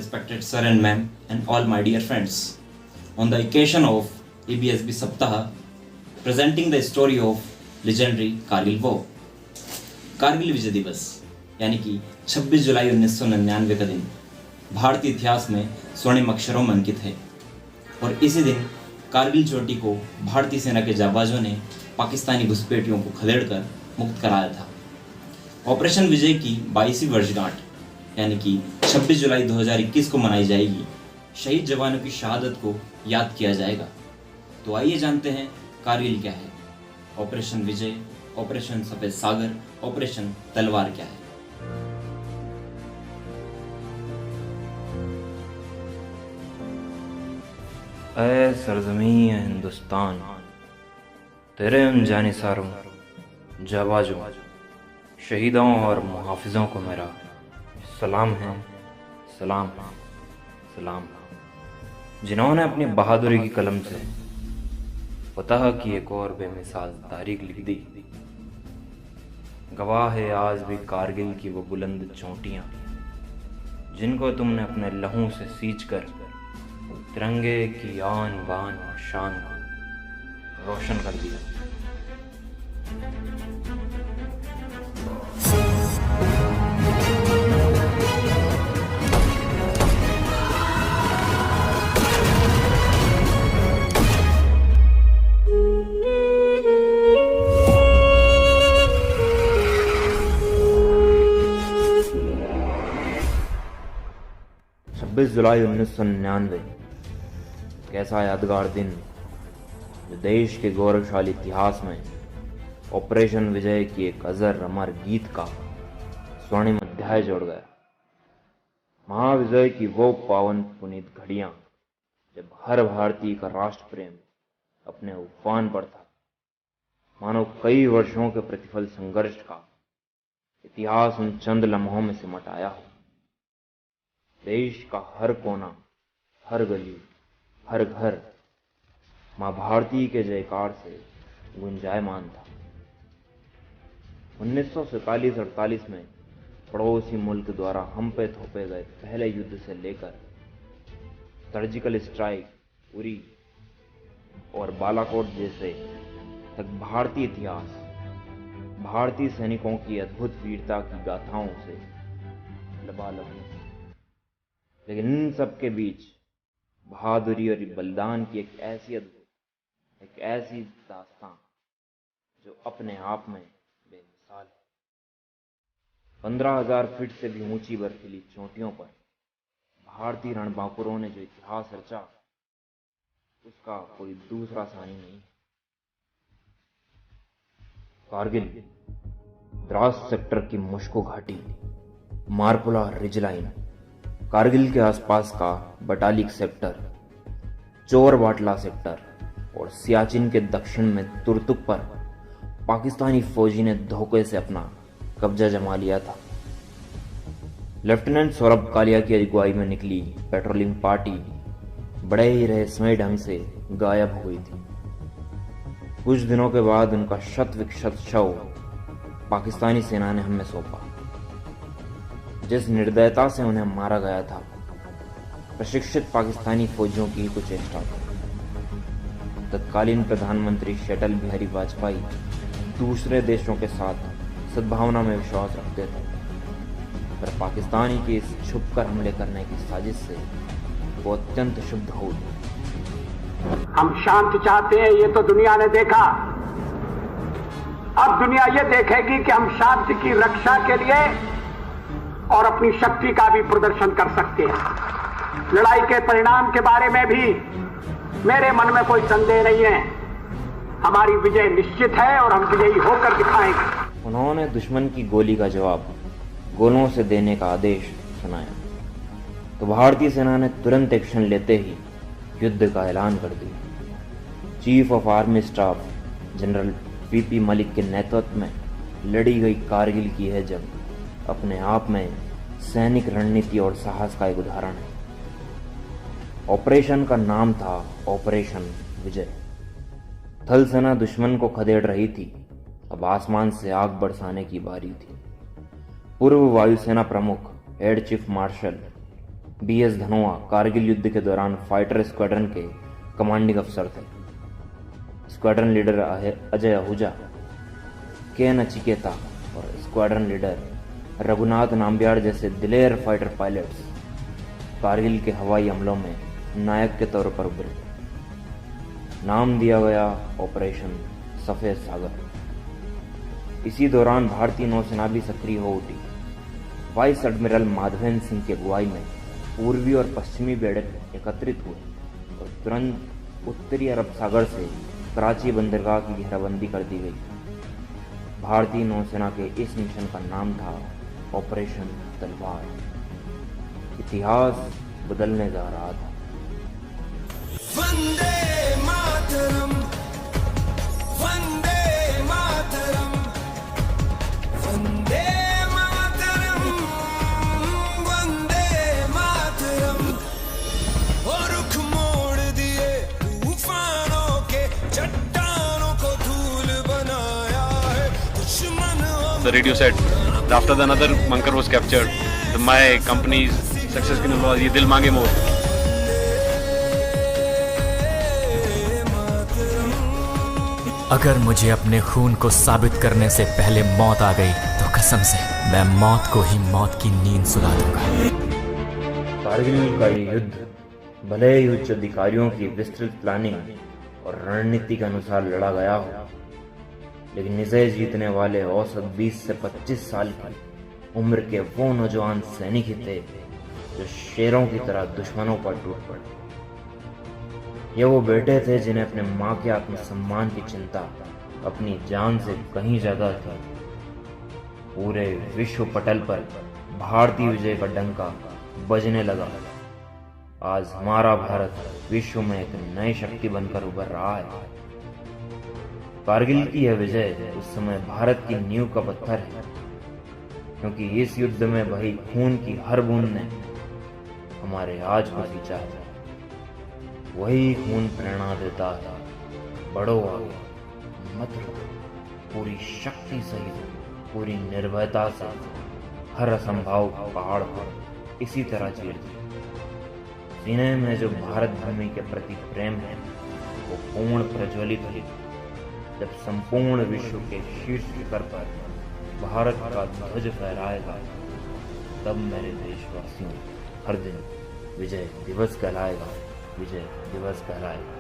respected sir and ma'am, and all my dear friends. On the occasion of ABSB Saptaha, presenting the story of legendary Kargil War. Kargil विजय दिवस यानी कि 26 जुलाई 1999 का दिन भारतीय इतिहास में स्वर्णिम अक्षरों में अंकित है और इसी दिन कारगिल चोटी को भारतीय सेना के जाबाजों ने पाकिस्तानी घुसपैठियों को खदेड़कर मुक्त कराया था। ऑपरेशन विजय की 22वीं वर्षगांठ यानी कि 26 जुलाई 2021 को मनाई जाएगी। शहीद जवानों की शहादत को याद किया जाएगा। तो आइए जानते हैं कारगिल क्या है, ऑपरेशन विजय, ऑपरेशन सफेद सागर, ऑपरेशन तलवार क्या है। ऐ सरजमी हिंदुस्तान, तेरे अनजाने सारों जाबाजों, शहीदों और मुहाफिजों को मेरा सलाम है, सलाम है, सलाम है, जिन्होंने अपनी बहादुरी की कलम से फतह की एक और बेमिसाल तारीख लिख दी। गवाह है आज भी कारगिल की वो बुलंद चोटियां, जिनको तुमने अपने लहू से सींच कर तिरंगे की आन बान और शान को रोशन कर दिया। जुलाई 1999 कैसा यादगार दिन जो देश के गौरवशाली इतिहास में ऑपरेशन विजय की एक अजर अमर गीत का स्वर्णिम अध्याय जोड़ गया। महाविजय की वो पावन पुनीत घड़ियां जब हर भारतीय का राष्ट्र प्रेम अपने उफान पर था, मानो कई वर्षों के प्रतिफल संघर्ष का इतिहास उन चंद लम्हों में सिमट आया हो। देश का हर कोना, हर गली, हर घर मां भारती के जयकार से गुंजायमान था। 1947-48 में पड़ोसी मुल्क द्वारा हम पे थोपे गए पहले युद्ध से लेकर सर्जिकल स्ट्राइक, उरी और बालाकोट जैसे तक भारतीय इतिहास भारतीय सैनिकों की अद्भुत वीरता की गाथाओं से लबालब है। लेकिन इन सब के बीच बहादुरी और बलिदान की एक ऐसी अद्भुत, एक ऐसी दास्तां जो अपने आप में बेमिसाल है। 15,000 फीट से भी ऊंची बर्फीली चोटियों पर भारतीय रणबांकुरों ने जो इतिहास रचा, उसका कोई दूसरा सानी नहीं। कारगिल, द्रास सेक्टर की मुश्को घाटी, मारपुला रिज लाइन, कारगिल के आसपास का बटालिक सेक्टर, चोर बाटला सेक्टर और सियाचिन के दक्षिण में तुर्तुक पर पाकिस्तानी फौजी ने धोखे से अपना कब्जा जमा लिया था। लेफ्टिनेंट सौरभ कालिया की अगुवाई में निकली पेट्रोलिंग पार्टी बड़े ही रहस्यमय ढंग से गायब हो गई थी। कुछ दिनों के बाद उनका शत विक्षत शव पाकिस्तानी सेना ने हमें सौंपा। जिस निर्दयता से उन्हें मारा गया था, प्रशिक्षित पाकिस्तानी फौजियों की कुछ चेष्टा थी। तत्कालीन प्रधानमंत्री अटल बिहारी वाजपेयी दूसरे देशों के साथ सद्भावना में विश्वास रखते थे, पर पाकिस्तानी की इस छुपकर हमले करने की साजिश से वो अत्यंत क्षुब्ध हो गए। हम शांति चाहते हैं, ये तो दुनिया ने देखा। अब दुनिया ये देखेगी कि हम शांति की रक्षा के लिए और अपनी शक्ति का भी प्रदर्शन कर सकते हैं। लड़ाई के परिणाम के बारे में भी मेरे मन में कोई संदेह नहीं है। हमारी विजय निश्चित है और हम विजयी होकर दिखाएंगे। उन्होंने दुश्मन की गोली का जवाब गोलों से देने का आदेश सुनाया तो भारतीय सेना ने तुरंत एक्शन लेते ही युद्ध का ऐलान कर दिया। Chief of army staff general VP Malik के नेतृत्व में लड़ी गई कारगिल की यह जंग अपने आप में सैनिक रणनीति और साहस का एक उदाहरण है। ऑपरेशन का नाम था ऑपरेशन विजय। थल सेना दुश्मन को खदेड़ रही थी, अब आसमान से आग बरसाने की बारी थी। पूर्व वायुसेना प्रमुख air chief marshal BS Dhanoa Kargil युद्ध के दौरान फाइटर स्क्वाड्रन के कमांडिंग अफसर थे। स्क्वाड्रन लीडर अजय आहूजा, के नचिकेता और स्क्वाड्रन लीडर रघुनाथ नाम्बियार जैसे दिलेर फाइटर पायलट्स कारगिल के हवाई हमलों में नायक के तौर पर उभरे। नाम दिया गया ऑपरेशन सफेद सागर। इसी दौरान भारतीय नौसेना भी सक्रिय हो उठी। वाइस एडमिरल माधवेंद्र सिंह की अगुवाई में पूर्वी और पश्चिमी बेड़े एकत्रित हुए और तुरंत उत्तरी अरब सागर से कराची बंदरगाह की घेराबंदी कर दी गई। भारतीय नौसेना के इस मिशन का नाम था ऑपरेशन तलवार। इतिहास बदलने जा रहा था। वंदे मातरम, वंदे मातरम, वंदे मातरम, वंदे मातरम। और रुख मोड़ दिए तूफानों के, चट्टानों को धूल बनाया है दुश्मन। The radio said after another bunker was captured, my company's success की was ये दिल मांगे मोर। अगर मुझे अपने खून को साबित करने से पहले मौत आ गई तो कसम से मैं मौत को ही मौत की नींद सुला दूंगा। कारगिल का ये युद्ध भले ही उच्च अधिकारियों की विस्तृत प्लानिंग और रणनीति के अनुसार लड़ा गया हो, लेकिन विजय जीतने वाले औसत 20 से 25 साल की उम्र के वो नौजवान सैनिक ही थे जो शेरों की तरह दुश्मनों पर टूट पड़े। ये वो बेटे थे जिन्हें अपने माँ के आत्मसम्मान की चिंता अपनी जान से कहीं ज्यादा थी। पूरे विश्व पटल पर भारतीय विजय का डंका बजने लगा। आज हमारा भारत विश्व में एक नई शक्ति बनकर उभर रहा है। कारगिल की यह विजय उस समय भारत की नींव का पत्थर है, क्योंकि इस युद्ध में बही खून की हर बूंद ने हमारे आज को सींचा है। वही खून प्रेरणा देता है, बढ़ो आगे, मत रुको, पूरी शक्ति सहित पूरी निर्भयता से हर असंभव पहाड़ पर इसी तरह चीर दी। सीने में जो भारत भूमि के प्रति प्रेम है वो पूर्ण प्रज्वलित है। जब संपूर्ण विश्व के शीर्ष शिखर पर भारत का ध्वज फहराएगा, तब मेरे देशवासियों हर दिन विजय दिवस कहलाएगा, विजय दिवस कहलाएगा।